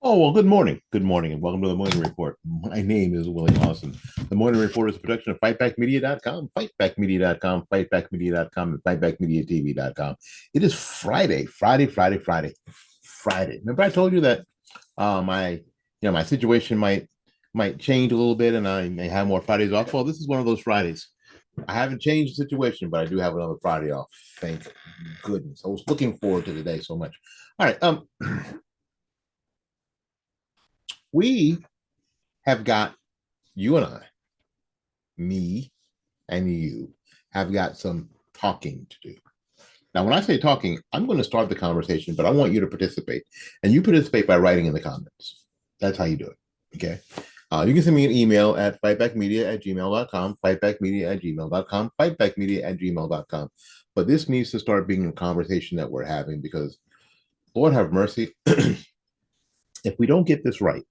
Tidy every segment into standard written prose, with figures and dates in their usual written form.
Oh, well, good morning. Good morning, and welcome to the Morning Report. My name is Willie Lawson. The Morning Report is a production of fightbackmedia.com, fightbackmedia.com, fightbackmedia.com, and fightbackmediatv.com. It is Friday. Remember I told you that my situation might change a little bit and I may have more Fridays off. Well, this is one of those Fridays. I haven't changed the situation, but I do have another Friday off. Thank goodness. I was looking forward to the day so much. All right. We have got you and I, me and you, have got some talking to do. Now, when I say talking, I'm going to start the conversation, but I want you to participate. And you participate by writing in the comments. That's how you do it. Okay. You can send me an email at fightbackmedia@gmail.com, fightbackmedia@gmail.com, fightbackmedia@gmail.com. But this needs to start being a conversation that we're having because, Lord have mercy, if we don't get this right,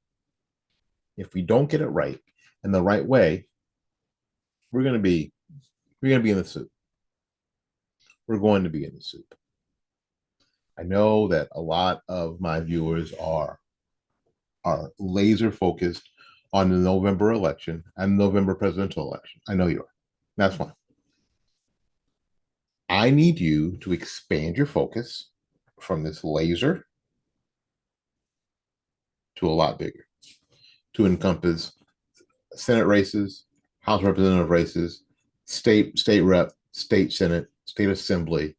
if we don't get it right in the right way, we're going to be in the soup. We're going to be in the soup. I know that a lot of my viewers are laser focused on the November election and November presidential election. I know you are. That's fine. I need you to expand your focus from this laser to a lot bigger, to encompass Senate races, House Representative races, state rep, state Senate, state assembly,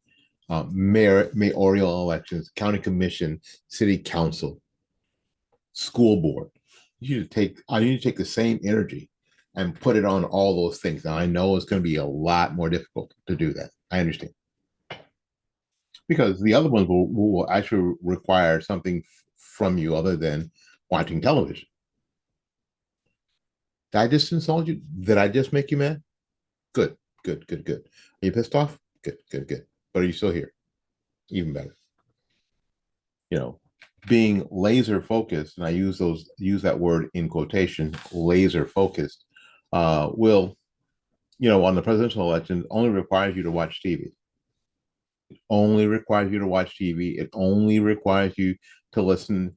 mayoral elections, county commission, city council, school board. I need to take the same energy and put it on all those things. Now I know it's going to be a lot more difficult to do that. I understand. Because the other ones will actually require something from you other than watching television. Did I just insult you? Did I just make you mad? Good. Are you pissed off? Good. But are you still here? Even better. You know, being laser focused, and I use that word in quotation, laser focused, will, on the presidential election, only requires you to watch TV. It only requires you to watch TV. It only requires you to listen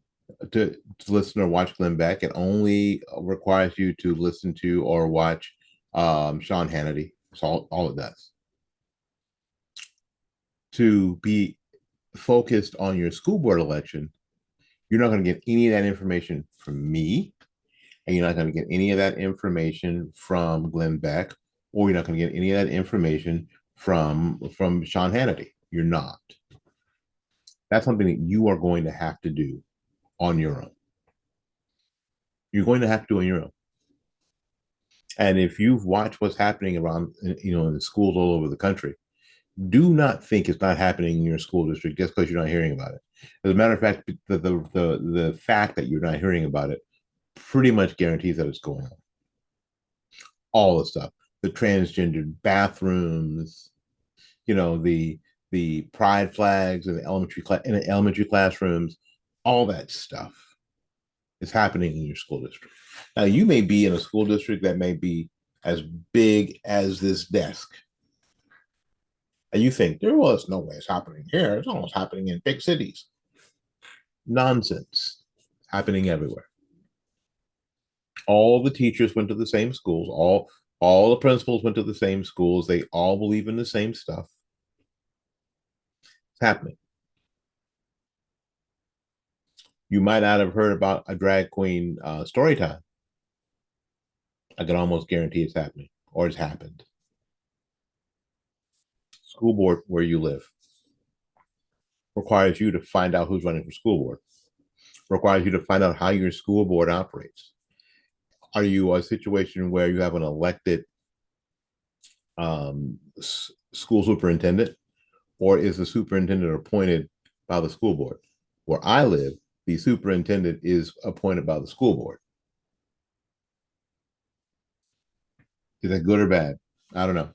or watch Glenn Beck. It only requires you to listen to or watch Sean Hannity. That's all it does. To be focused on your school board election, you're not going to get any of that information from me, and you're not going to get any of that information from Glenn Beck, or you're not going to get any of that information from Sean Hannity. You're not. That's something that you are going to have to do on your own. You're going to have to do on your own. And if you've watched what's happening around, in the schools all over the country, do not think it's not happening in your school district just because you're not hearing about it. As a matter of fact, the fact that you're not hearing about it pretty much guarantees that it's going on. All the stuff, the transgendered bathrooms, the pride flags in the elementary classrooms, all that stuff is happening in your school district. Now, you may be in a school district that may be as big as this desk. And you think, there's no way it's happening here. It's almost happening in big cities. Nonsense. It's happening everywhere. All the teachers went to the same schools. All the principals went to the same schools. They all believe in the same stuff. It's happening. You might not have heard about a drag queen story time. I can almost guarantee it's happening or it's happened. School board where you live requires you to find out who's running for school board, requires you to find out how your school board operates. Are you a situation where you have an elected school superintendent, or is the superintendent appointed by the school board? Where I live, the superintendent is appointed by the school board. Is that good or bad? I don't know.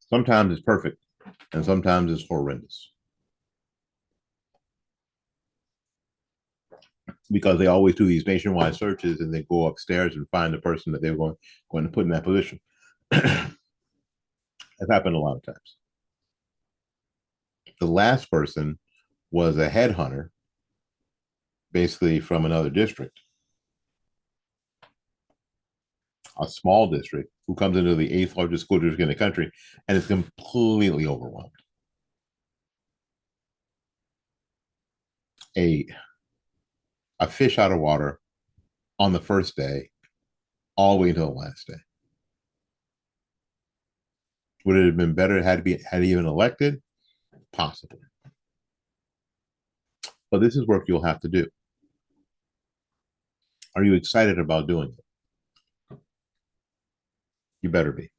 Sometimes it's perfect, and sometimes it's horrendous. Because they always do these nationwide searches and they go upstairs and find the person that they're going to put in that position. That's happened a lot of times. The last person was a headhunter, basically from another district, a small district, who comes into the 8th largest school district in the country and is completely overwhelmed. A fish out of water on the first day, all the way until the last day. Would it have been better had he been elected? Possibly. But this is work you'll have to do. Are you excited about doing it? You better be.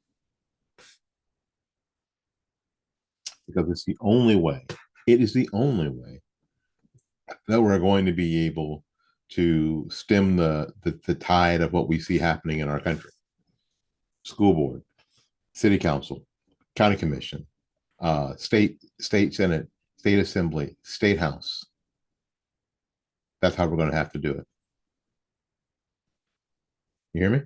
Because it's the only way, it is the only way that we're going to be able to stem the tide of what we see happening in our country. School board, city council, county commission, state senate, state assembly, state house. That's how we're going to have to do it. You hear me?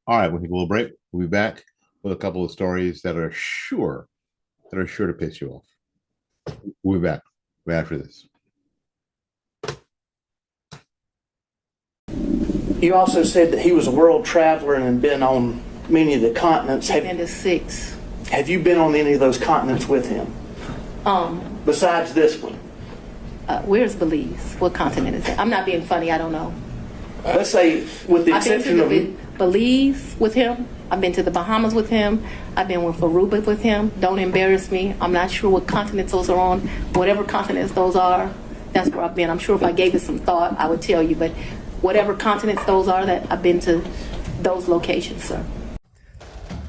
All right, we'll take a little break. We'll be back with a couple of stories that are sure to piss you off. We'll be back right after this. You also said that he was a world traveler and had been on many of the continents. I've been to 6. Have you been on any of those continents with him? Besides this one? Where's Belize? What continent is it? I'm not being funny. I don't know. Let's say, with the exception of Belize with him. I've been to the Bahamas with him. I've been with Aruba with him. Don't embarrass me. I'm not sure what continents those are on. Whatever continents those are, that's where I've been. I'm sure if I gave it some thought, I would tell you. But whatever continents those are, that I've been to those locations, sir.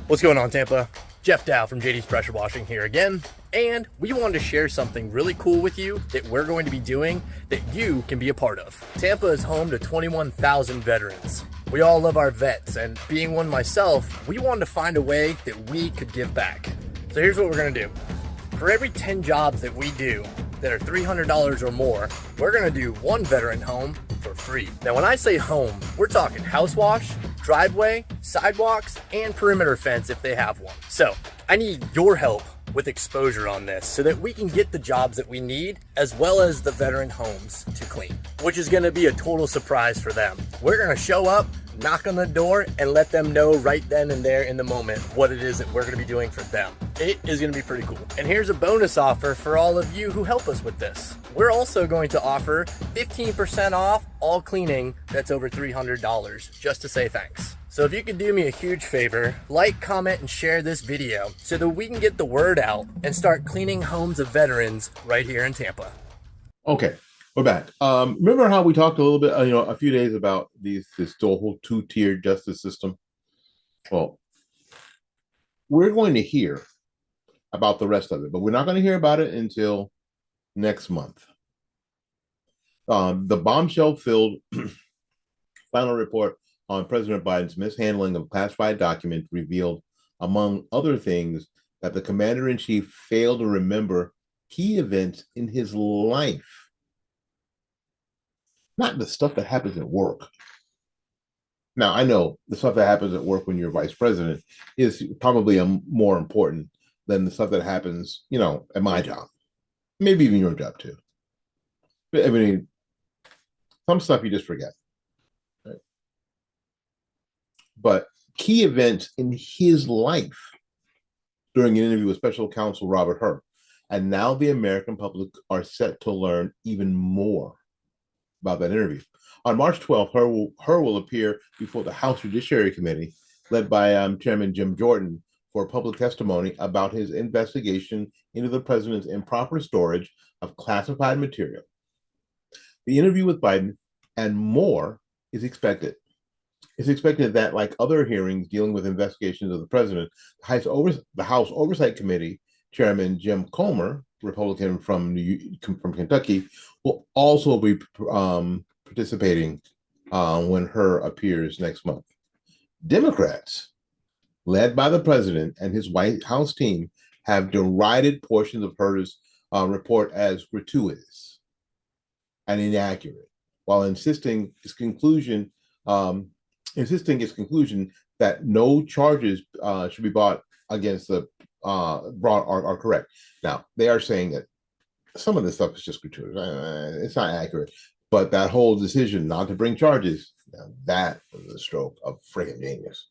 What's going on, Tampa? Jeff Dow from JD's Pressure Washing here again, and we wanted to share something really cool with you that we're going to be doing that you can be a part of. Tampa is home to 21,000 veterans. We all love our vets, and being one myself, we wanted to find a way that we could give back. So here's what we're going to do. For every 10 jobs that we do that are $300 or more, we're going to do one veteran home for free. Now, when I say home, we're talking house wash, driveway, sidewalks, and perimeter fence if they have one. So I need your help with exposure on this so that we can get the jobs that we need as well as the veteran homes to clean, which is going to be a total surprise for them. We're going to show up, knock on the door, and let them know right then and there in the moment what it is that we're going to be doing for them. It is going to be pretty cool. And here's a bonus offer for all of you who help us with this. We're also going to offer 15% off all cleaning that's over $300 just to say thanks. So if you could do me a huge favor, like, comment, and share this video so that we can get the word out and start cleaning homes of veterans right here in Tampa. Okay, we're back. Remember how we talked a little bit, a few days about this whole two-tiered justice system? Well, we're going to hear about the rest of it, but we're not going to hear about it until next month. The bombshell-filled final report on President Biden's mishandling of classified documents revealed, among other things, that the commander-in-chief failed to remember key events in his life. Not the stuff that happens at work. Now, I know the stuff that happens at work when you're vice president is probably more important than the stuff that happens, at my job. Maybe even your job too. I mean, some stuff you just forget. Right? But key events in his life during an interview with special counsel Robert Hur. And now the American public are set to learn even more about that interview. On March 12th, Hur will appear before the House Judiciary Committee, led by Chairman Jim Jordan, for public testimony about his investigation into the president's improper storage of classified material. The interview with Biden and more is expected. It's expected that, like other hearings dealing with investigations of the president, the House Oversight Committee Chairman Jim Comer, Republican from Kentucky, will also be participating when Hur appears next month. Democrats, led by the president and his White House team, have derided portions of Hur's report as gratuitous and inaccurate, while insisting its conclusion that no charges should be brought against the are correct. Now, they are saying that some of this stuff is just gratuitous. It's not accurate. But that whole decision not to bring charges, that was a stroke of freaking genius.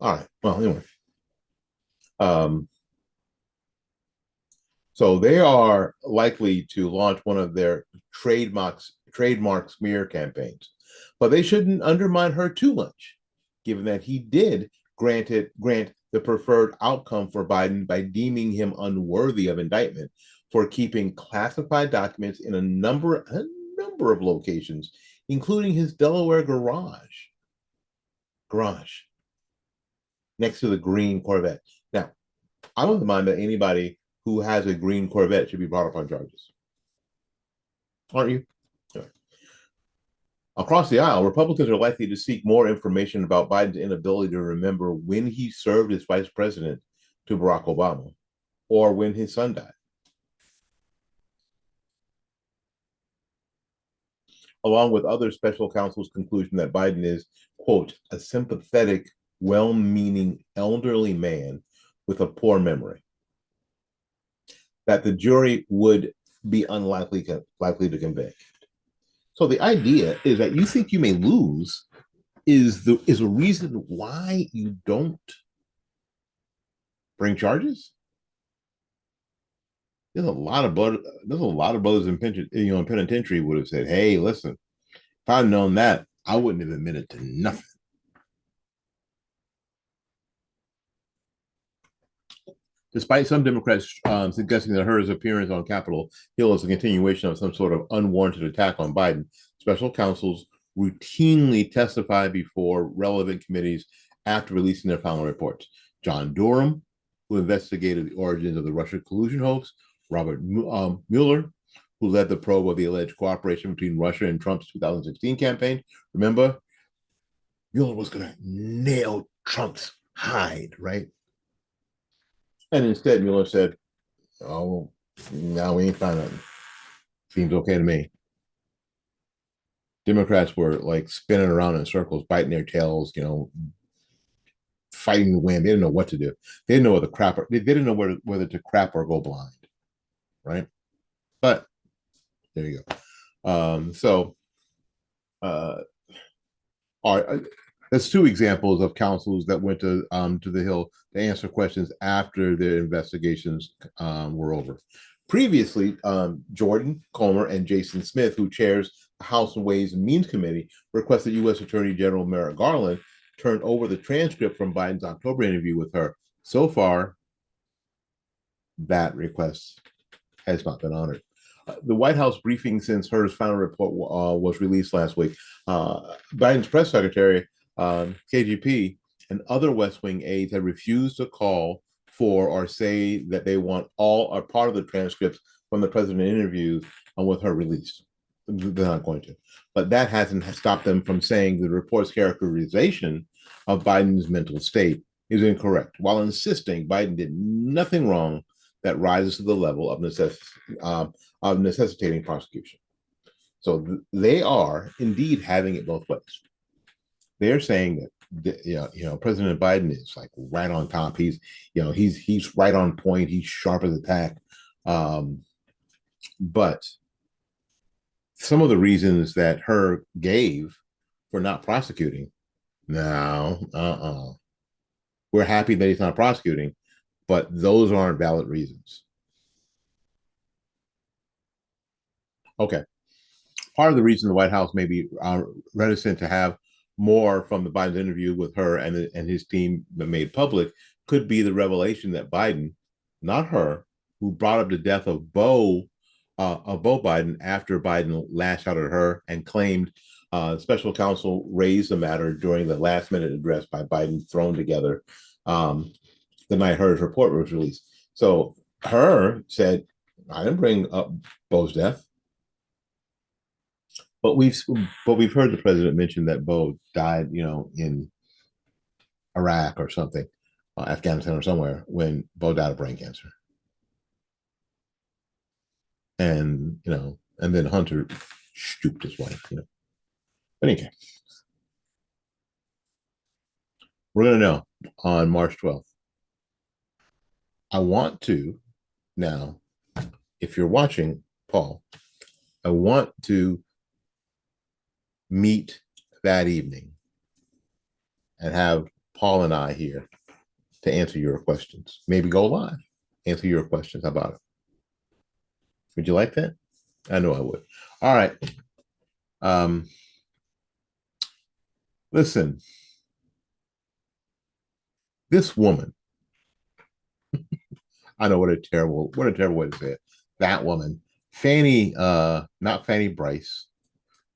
All right. Well, anyway. So they are likely to launch one of their trademark smear campaigns, but they shouldn't undermine her too much, given that he did grant the preferred outcome for Biden by deeming him unworthy of indictment for keeping classified documents in a number of locations, including his Delaware garage next to the green Corvette. Now, I'm of the mind that anybody who has a green Corvette should be brought up on charges. Aren't you? Yeah. Across the aisle, Republicans are likely to seek more information about Biden's inability to remember when he served as vice president to Barack Obama or when his son died. Along with other special counsel's conclusion that Biden is, quote, a sympathetic, well-meaning elderly man with a poor memory, that the jury would be likely to convict. So the idea is that you think you may lose is a reason why you don't bring charges. There's a lot of brothers in penitentiary would have said, "Hey, listen, if I'd known that, I wouldn't have admitted to nothing." Despite some Democrats suggesting that her appearance on Capitol Hill is a continuation of some sort of unwarranted attack on Biden, special counsels routinely testify before relevant committees after releasing their final reports. John Durham, who investigated the origins of the Russia collusion hoax, Robert Mueller, who led the probe of the alleged cooperation between Russia and Trump's 2016 campaign. Remember, Mueller was going to nail Trump's hide, right? And instead, Mueller said, "Oh, no, we ain't found nothing. Seems okay to me." Democrats were like spinning around in circles, biting their tails, fighting the wind. They didn't know what to do. They didn't know they didn't know whether to crap or go blind, right? But there you go. That's two examples of counsels that went to the Hill to answer questions after their investigations were over. Previously, Jordan Comer and Jason Smith, who chairs the House Ways and Means Committee, requested U.S. Attorney General Merrick Garland turn over the transcript from Biden's October interview with her. So far, that request has not been honored. The White House briefing since her final report was released last week. Biden's press secretary, KGP, and other West Wing aides have refused to call for or say that they want all or part of the transcripts from the president interviews with her released. They're not going to. But that hasn't stopped them from saying the report's characterization of Biden's mental state is incorrect, while insisting Biden did nothing wrong that rises to the level of necessitating prosecution. So they are indeed having it both ways. They're saying that President Biden is like right on top. He's right on point. He's sharp as a tack. But some of the reasons that her gave for not prosecuting, no, we're happy that he's not prosecuting, but those aren't valid reasons. Okay. Part of the reason the White House may be reticent to have more from the Biden's interview with her and his team made public could be the revelation that Biden, not her, who brought up the death of Beau Biden after Biden lashed out at her and claimed special counsel raised the matter during the last-minute address by Biden thrown together the night her report was released. So her said, "I didn't bring up Beau's death." But we've heard the president mention that Beau died, in Iraq or something, Afghanistan or somewhere, when Beau died of brain cancer. And and then Hunter stooped his wife. But anyway, we're gonna know on March 12th. I want to now, if you're watching, Paul, I want to meet that evening and have Paul and I here to answer your questions. Maybe go live, answer your questions. How about it? Would you like that? I know I would. All right. Listen, this woman, I know what a terrible way to say it. That woman, Fanny, not Fanny Bryce.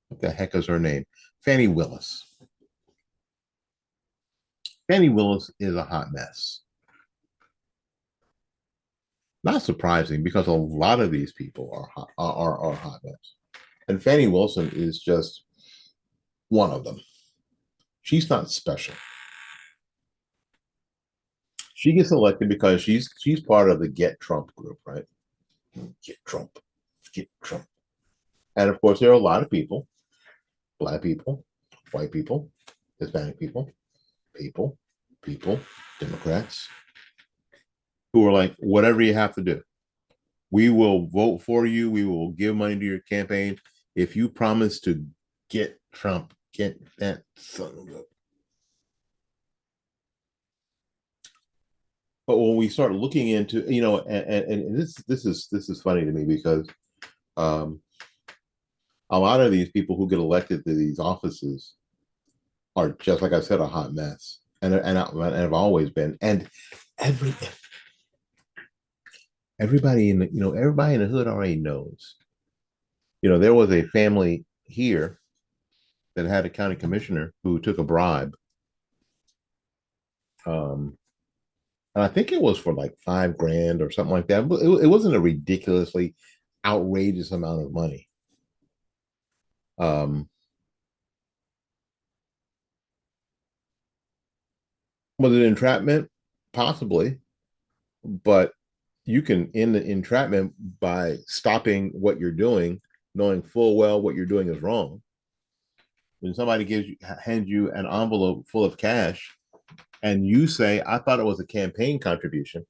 What the heck is her name? Fanny Willis. Fanny Willis is a hot mess. Not surprising because a lot of these people are hot mess. And Fanny Wilson is just one of them. She's not special. She gets elected because she's part of the Get Trump group, right? Get Trump, get Trump. And of course, there are a lot of people, Black people, white people, Hispanic people, Democrats, who are like, whatever you have to do. We will vote for you. We will give money to your campaign if you promise to get Trump, get that son of a. But when we start looking into, and this is funny to me because a lot of these people who get elected to these offices are just like I said, a hot mess, and have always been. And everybody in everybody in the hood already knows. There was a family here that had a county commissioner who took a bribe. And I think it was for like $5,000 or something like that. But it wasn't a ridiculously outrageous amount of money. Was it entrapment? Possibly, but you can end the entrapment by stopping what you're doing, knowing full well what you're doing is wrong. When somebody hands you an envelope full of cash, and you say, "I thought it was a campaign contribution,"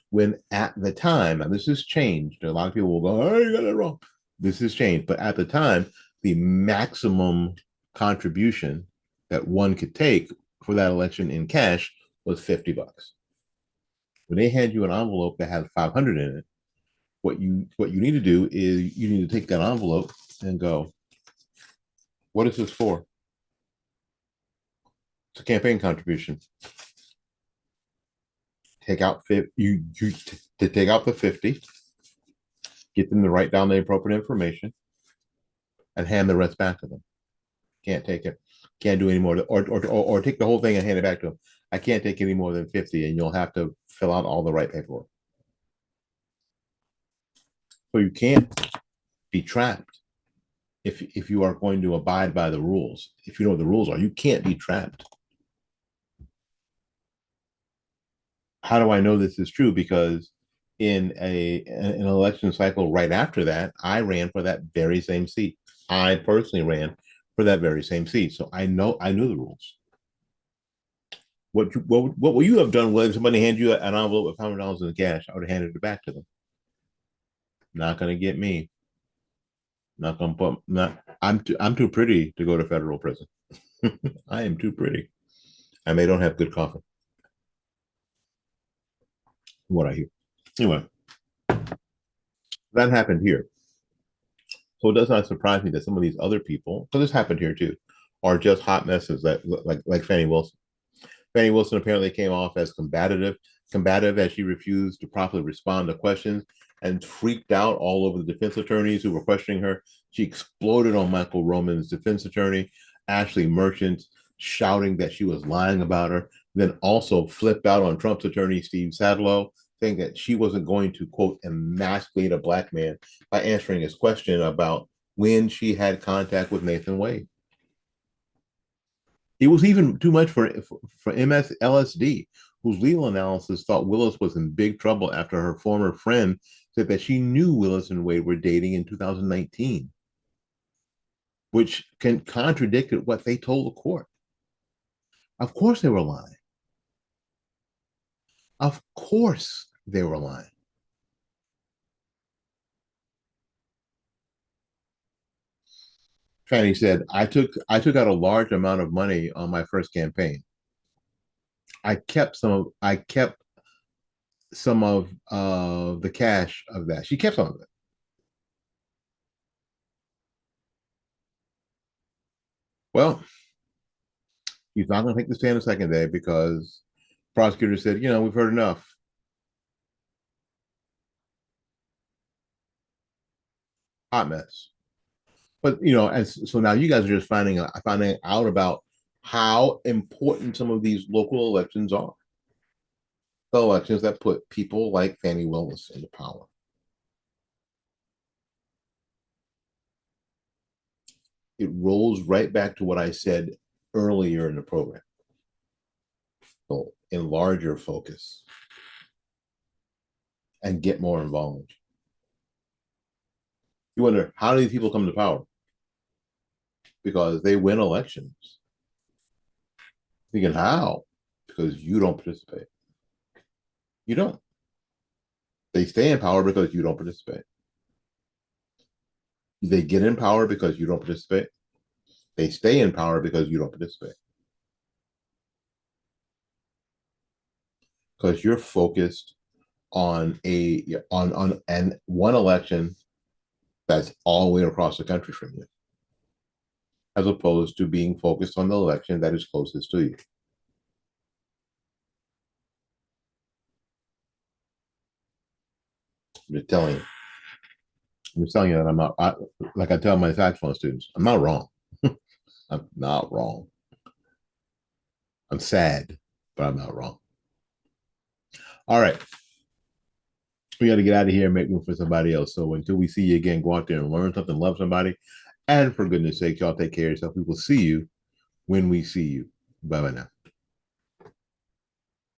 when at the time, and this has changed, a lot of people will go, "Oh, you got it wrong." This has changed, but at the time, the maximum contribution that one could take for that election in cash was $50. When they hand you an envelope that has 500 in it, what you need to do is you need to take that envelope and go, "What is this for?" It's a campaign contribution. Take out take out the 50, get them to write down the appropriate information, and hand the rest back to them. Can't take it. Can't do any more. Or take the whole thing and hand it back to them. I can't take any more than 50, and you'll have to fill out all the right paperwork. So you can't be trapped if you are going to abide by the rules. If you know what the rules are, you can't be trapped. How do I know this is true? Because in an election cycle right after that, I ran for that very same seat. I personally ran for that very same seat, so I knew the rules. What would you have done if somebody handed you an envelope with $500 in cash? I would have handed it back to them. Not gonna get me. Not gonna put. Not. I'm too pretty to go to federal prison. I am too pretty, and they don't have good coffee. What I hear. Anyway, that happened here. So it does not surprise me that some of these other people, because this happened here too, are just hot messes that like Fanny Wilson. Fanny Wilson apparently came off as combative as she refused to properly respond to questions and freaked out all over the defense attorneys who were questioning her. She exploded on Michael Roman's defense attorney, Ashley Merchant, shouting that she was lying about her, then also flipped out on Trump's attorney, Steve Sadlow, saying that she wasn't going to, quote, emasculate a Black man by answering his question about when she had contact with Nathan Wade. It was even too much for LSD, whose legal analysis thought Willis was in big trouble after her former friend said that she knew Willis and Wade were dating in 2019, which contradicted what they told the court. Of course they were lying. Of course they were lying. Fanny said, I took out a large amount of money on my first campaign. I kept some of the cash of that. She kept some of it. Well, he's not going to take the stand the second day because the prosecutor said, we've heard enough. Hot mess. But and so now you guys are just finding out about how important some of these local elections are. The elections that put people like Fanny Willis into power. It rolls right back to what I said earlier in the program. So enlarge your focus and get more involved. You wonder, how do these people come to power? Because they win elections. Thinking, how? Because you don't participate. You don't. They stay in power because you don't participate. They get in power because you don't participate. They stay in power because you don't participate. Because you're focused on one election that's all the way across the country from you, as opposed to being focused on the election that is closest to you. I'm just telling you. I'm just telling you that I'm not, like I tell my saxophone students, I'm not wrong. I'm not wrong. I'm sad, but I'm not wrong. All right. We got to get out of here and make room for somebody else. So until we see you again, go out there and learn something, love somebody. And for goodness sake, y'all take care of yourself. We will see you when we see you. Bye bye now.